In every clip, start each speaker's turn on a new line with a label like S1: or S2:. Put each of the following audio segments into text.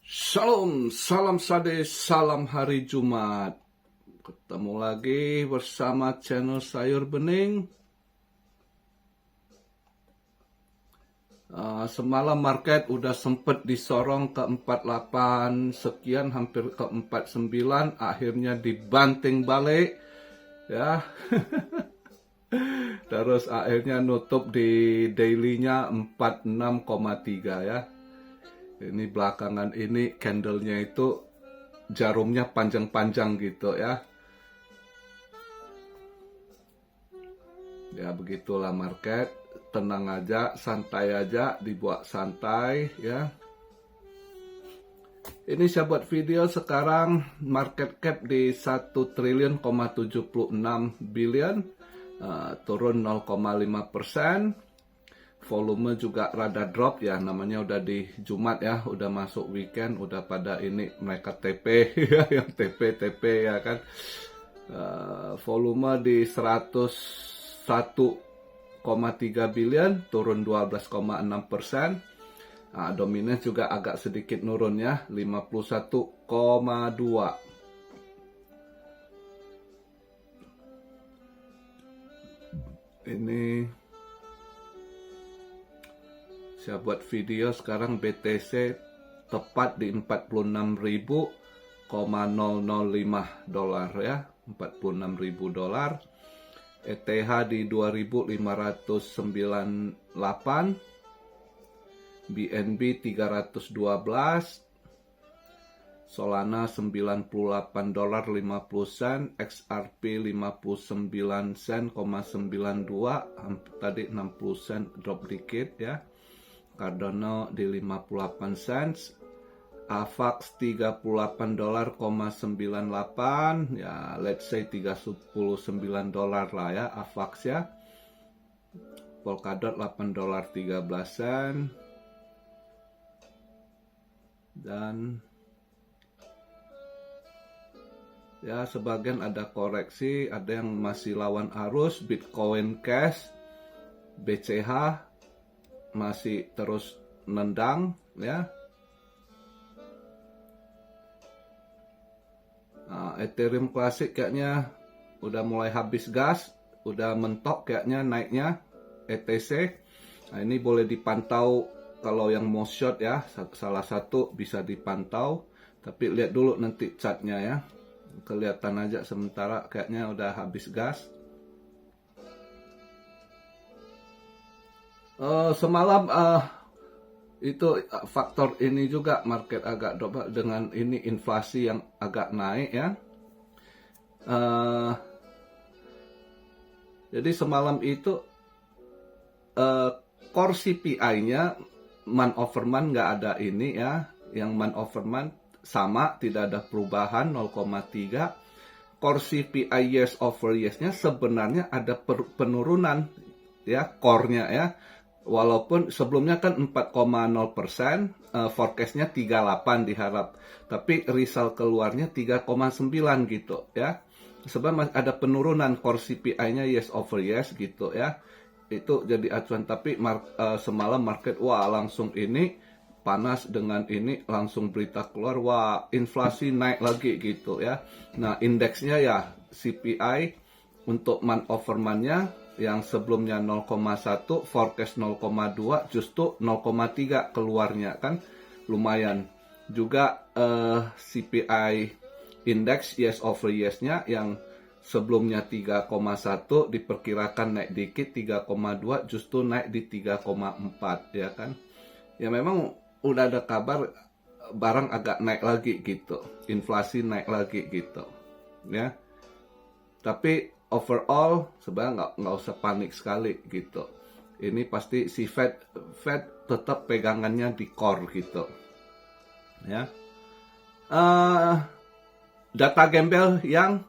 S1: Shalom, salam sade, salam hari Jumat. Ketemu lagi bersama channel Sayur Bening. Semalam market udah sempet disorong ke 48 sekian, hampir ke 49, akhirnya dibanting balik ya. Terus akhirnya nutup di daily-nya 46,3 ya. Ini belakangan ini candlenya itu jarumnya panjang-panjang gitu ya. Ya begitulah market, tenang aja, santai aja, dibuat santai ya. Ini saya buat video sekarang market cap di 1 triliun,76 billion, turun 0,5%. Volume juga rada drop ya, namanya udah di Jumat ya, udah masuk weekend, udah pada ini mereka TP ya, yang TP ya kan. Volume di 101,3 billion, turun 12,6%. Dominan juga agak sedikit nurun ya, 51,2. Ini saya buat video sekarang BTC tepat di 46.005 dolar ya, 46.000 dolar. ETH di 2.598, BNB 312, Solana 98 dolar 50 sen, XRP 59 sen,92, tadi 60 sen drop dikit ya. Cardano di 58 cents, AVAX 38 dolar 98, ya let's say 39 dolar lah ya AVAX ya. Polkadot 8 dolar 13 sen. Dan ya sebagian ada koreksi, ada yang masih lawan arus. Bitcoin Cash, BCH masih terus nendang ya. Ethereum Classic kayaknya udah mulai habis gas, udah mentok kayaknya naiknya ETC. Ini boleh dipantau kalau yang mau short ya, salah satu bisa dipantau, tapi lihat dulu nanti chartnya ya. Kelihatan aja sementara kayaknya udah habis gas. Semalam itu faktor ini juga market agak drop dengan ini inflasi yang agak naik ya. Jadi semalam itu core CPI-nya month over month nggak ada ini ya. Yang month over month sama, tidak ada perubahan 0,3. Core CPI years over years-nya sebenarnya ada penurunan ya, core-nya ya. Walaupun sebelumnya kan 4,0%, forecast-nya 38 diharap. Tapi result keluarnya 3,9 gitu ya. Sebab ada penurunan core CPI-nya years over years gitu ya. Itu jadi acuan, tapi semalam market wah langsung ini panas dengan ini, langsung berita keluar wah inflasi naik lagi gitu ya. Nah indeksnya ya CPI untuk month over month-nya yang sebelumnya 0,1, forecast 0,2, justru 0,3 keluarnya kan lumayan. Juga CPI index years over years-nya yang sebelumnya 3,1 diperkirakan naik dikit 3,2, justru naik di 3,4 ya kan. Ya memang udah ada kabar barang agak naik lagi gitu, inflasi naik lagi gitu ya. Tapi overall sebenarnya nggak usah panik sekali gitu. Ini pasti si Fed tetap pegangannya di core gitu ya. Data gembel yang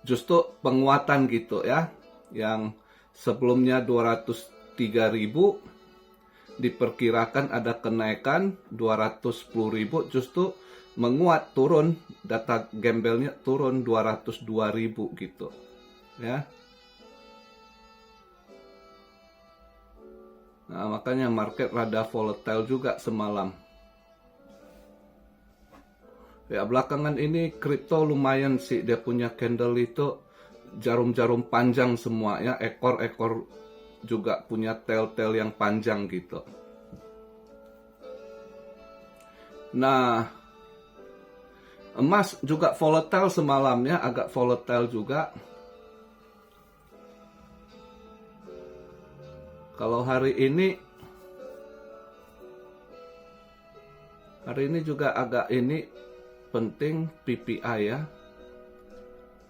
S1: justru penguatan gitu ya, yang sebelumnya 203.000 diperkirakan ada kenaikan 210.000, justru menguat, turun, data gembelnya turun 202.000 gitu ya. Nah, makanya market rada volatile juga semalam. Ya, belakangan ini kripto lumayan sih, dia punya candle itu jarum-jarum panjang semua ya, ekor-ekor juga punya tail-tail yang panjang gitu. Nah, emas juga volatile semalam ya, agak volatile juga. Kalau hari ini juga agak ini penting PPI ya.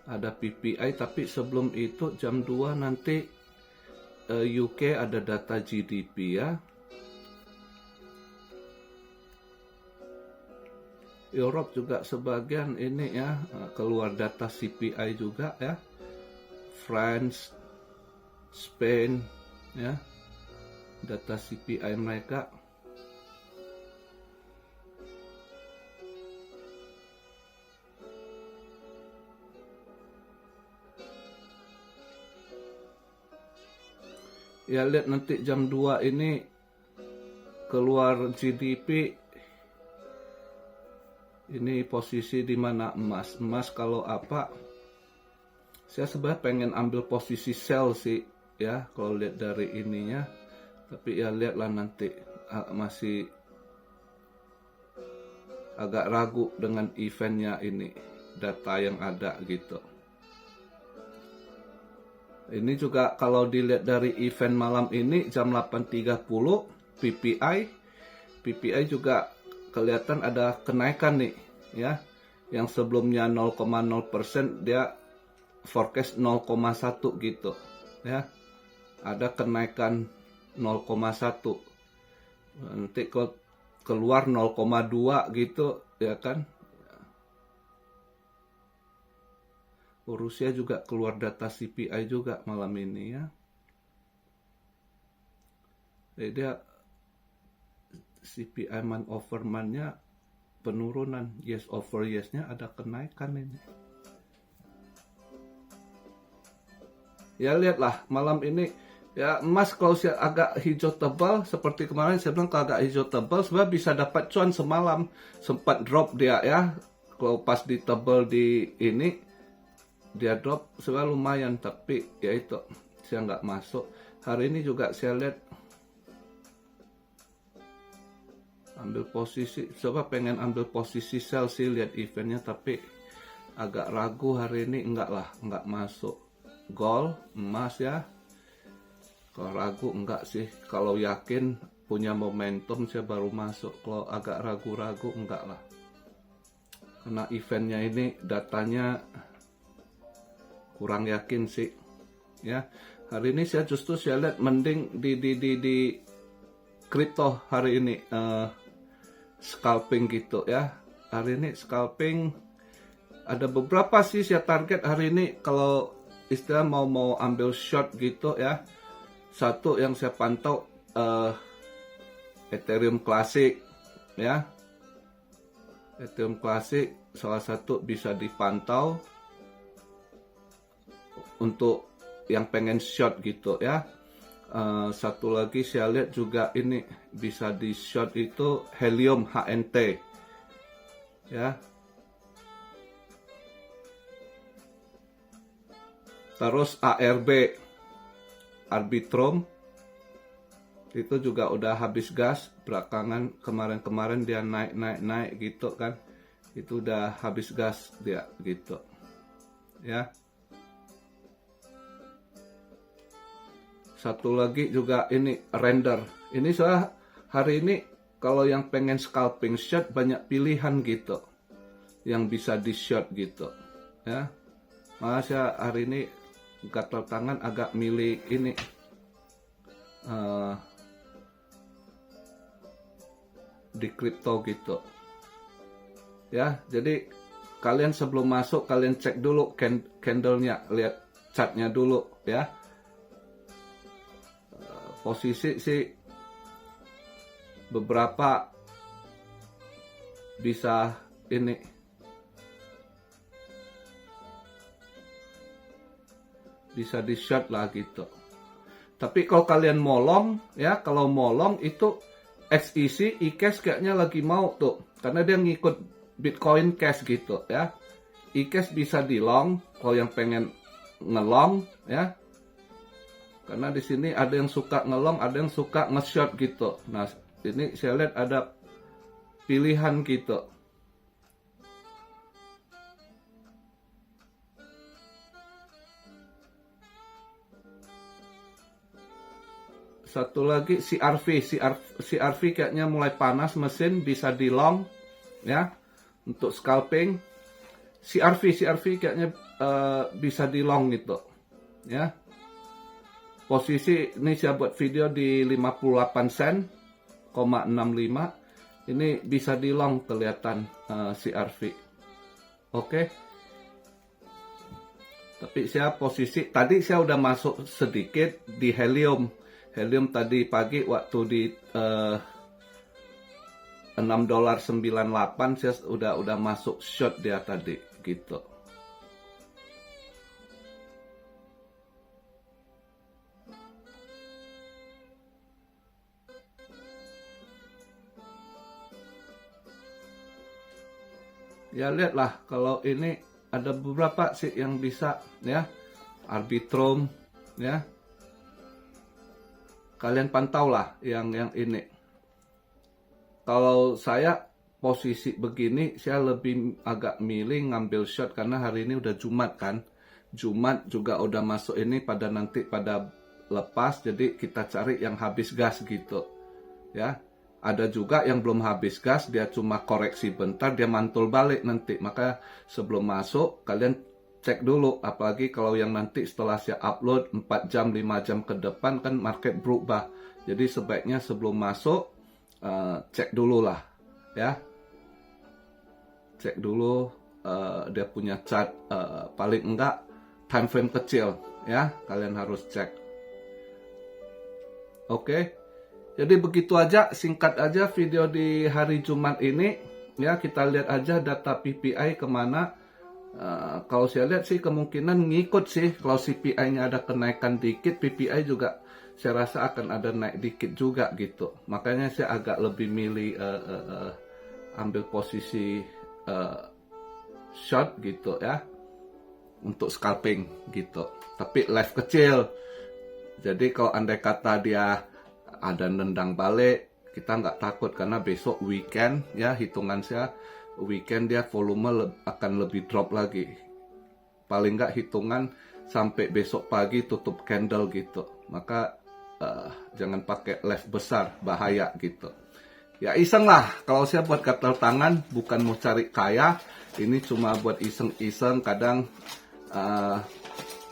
S1: Ada PPI, tapi sebelum itu jam 2 nanti UK ada data GDP ya. Europe juga sebagian ini ya, keluar data CPI juga ya. France, Spain ya, data CPI mereka. Ya, lihat nanti jam 2 ini keluar GDP. Ini posisi di mana emas. Emas kalau apa? Saya sebenarnya pengen ambil posisi sell sih ya, kalau lihat dari ininya. Tapi ya lihatlah nanti, masih agak ragu dengan eventnya ini, data yang ada gitu. Ini juga kalau dilihat dari event malam ini jam 8.30 PPI juga kelihatan ada kenaikan nih ya. Yang sebelumnya 0,0% dia forecast 0,1 gitu ya. Ada kenaikan 0,1. Nanti keluar 0,2 gitu ya kan. Rusia juga keluar data CPI juga malam ini ya. Jadi dia CPI month over month-nya penurunan, yes over yes-nya ada kenaikan ini. Ya lihatlah malam ini ya, emas kalau agak hijau tebal seperti kemarin saya bilang, kalau agak hijau tebal sebenarnya bisa dapat cuan semalam, sempat drop dia ya. Kalau pas ditebal di ini dia drop sebenarnya lumayan, tapi ya itu saya nggak masuk. Hari ini juga saya lihat ambil posisi, coba pengen ambil posisi sell sih lihat eventnya, tapi agak ragu hari ini, nggak masuk. Gold, emas ya, kalau ragu enggak sih, kalau yakin punya momentum saya baru masuk, kalau agak ragu-ragu enggak lah, karena eventnya ini datanya kurang yakin sih ya. Hari ini saya justru lihat mending di kripto hari ini scalping gitu ya. Hari ini scalping ada beberapa sih saya target hari ini, kalau istilah mau ambil short gitu ya. Satu yang saya pantau Ethereum Classic ya. Ethereum Classic salah satu bisa dipantau untuk yang pengen short gitu ya. Satu lagi saya lihat juga ini bisa di short itu Helium HNT ya. Terus ARB Arbitrum itu juga udah habis gas belakangan, kemarin dia naik gitu kan, itu udah habis gas dia gitu ya. Satu lagi juga ini Render. Ini soal hari ini kalau yang pengen scalping short banyak pilihan gitu, yang bisa di short gitu ya. Masa hari ini gatal tangan agak milih ini di kripto gitu ya. Jadi kalian sebelum masuk kalian cek dulu candlenya, lihat chartnya dulu ya. Posisi sih beberapa bisa ini bisa di short lah gitu. Tapi kalau kalian molong, ya kalau molong itu XEC, eCash kayaknya lagi mau tuh, karena dia ngikut Bitcoin Cash gitu ya. eCash bisa di long, kalau yang pengen ngelong ya. Karena di sini ada yang suka ngelong, ada yang suka nge-short gitu. Nah, ini saya lihat ada pilihan gitu. Satu lagi CRV kayaknya mulai panas mesin, bisa di long ya untuk scalping. CRV kayaknya bisa di long gitu ya. Posisi ini saya buat video di 58 sen, 65. Ini bisa di long kelihatan CRV. Oke. Tapi saya posisi tadi saya udah masuk sedikit di helium. Helium tadi pagi waktu di $6.98 saya udah masuk short dia tadi gitu. Ya lihatlah, kalau ini ada beberapa sih yang bisa ya, Arbitrum ya. Kalian pantau lah yang ini. Kalau saya posisi begini, saya lebih agak milih ngambil short karena hari ini udah Jumat kan. Jumat juga udah masuk ini nanti pada lepas, jadi kita cari yang habis gas gitu ya. Ada juga yang belum habis gas, dia cuma koreksi bentar, dia mantul balik nanti. Maka sebelum masuk, kalian cek dulu. Apalagi kalau yang nanti setelah saya upload 4 jam, 5 jam ke depan, kan market berubah. Jadi sebaiknya sebelum masuk, cek dulu lah. Ya. Cek dulu dia punya chart, paling enggak time frame kecil. Ya, kalian harus cek. Oke. Jadi begitu aja, singkat aja video di hari Jumat ini. Ya, kita lihat aja data PPI kemana. Kalau saya lihat sih kemungkinan ngikut sih. Kalau CPI-nya ada kenaikan dikit, PPI juga saya rasa akan ada naik dikit juga gitu. Makanya saya agak lebih milih ambil posisi short gitu ya. Untuk scalping gitu. Tapi live kecil. Jadi kalau andai kata dia ada nendang balik, kita nggak takut karena besok weekend ya, hitungan saya weekend dia volume akan lebih drop lagi. Paling nggak hitungan sampai besok pagi tutup candle gitu. Maka jangan pakai left besar, bahaya gitu. Ya iseng lah, kalau saya buat gatal tangan bukan mau cari kaya, ini cuma buat iseng-iseng, kadang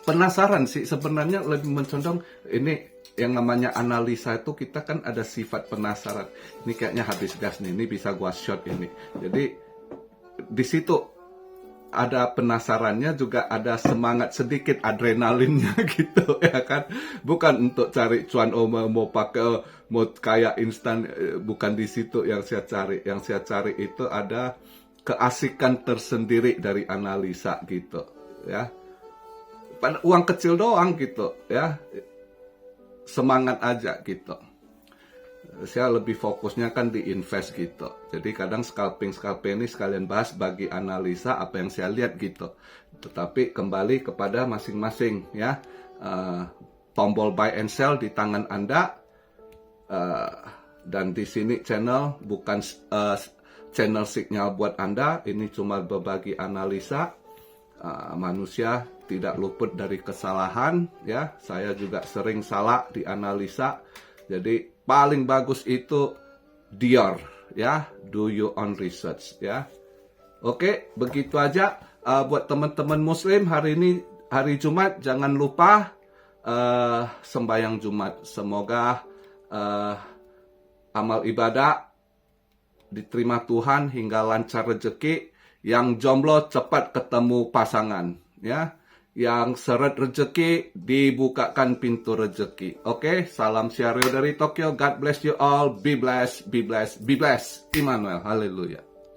S1: penasaran sih sebenarnya, lebih mencondong ini. Yang namanya analisa itu kita kan ada sifat penasaran. Ini kayaknya habis gas nih, ini bisa gua short ini. Jadi di situ ada penasarannya, juga ada semangat sedikit, adrenalinnya gitu ya kan. Bukan untuk cari cuan, mau pakai mau kayak instan, bukan di situ yang saya cari. Yang saya cari itu ada keasikan tersendiri dari analisa gitu ya. Pada uang kecil doang gitu ya. Semangat aja gitu. Saya lebih fokusnya kan di invest gitu. Jadi kadang scalping ini sekalian bahas bagi analisa apa yang saya lihat gitu. Tetapi kembali kepada masing-masing ya. Tombol buy and sell di tangan Anda. Dan di sini channel bukan channel signal buat Anda. Ini cuma berbagi analisa. Manusia tidak luput dari kesalahan ya. Saya juga sering salah di analisa. Jadi paling bagus itu Dior ya, do your own research ya. Oke, begitu aja buat teman-teman muslim, hari ini hari Jumat, jangan lupa sembahyang Jumat. Semoga amal ibadah diterima Tuhan hingga lancar rezeki. Yang jomblo cepat ketemu pasangan ya. Yang seret rezeki dibukakan pintu rezeki. Oke, salam Syario dari Tokyo. God bless you all. Be blessed, be blessed, be blessed. Immanuel, haleluya.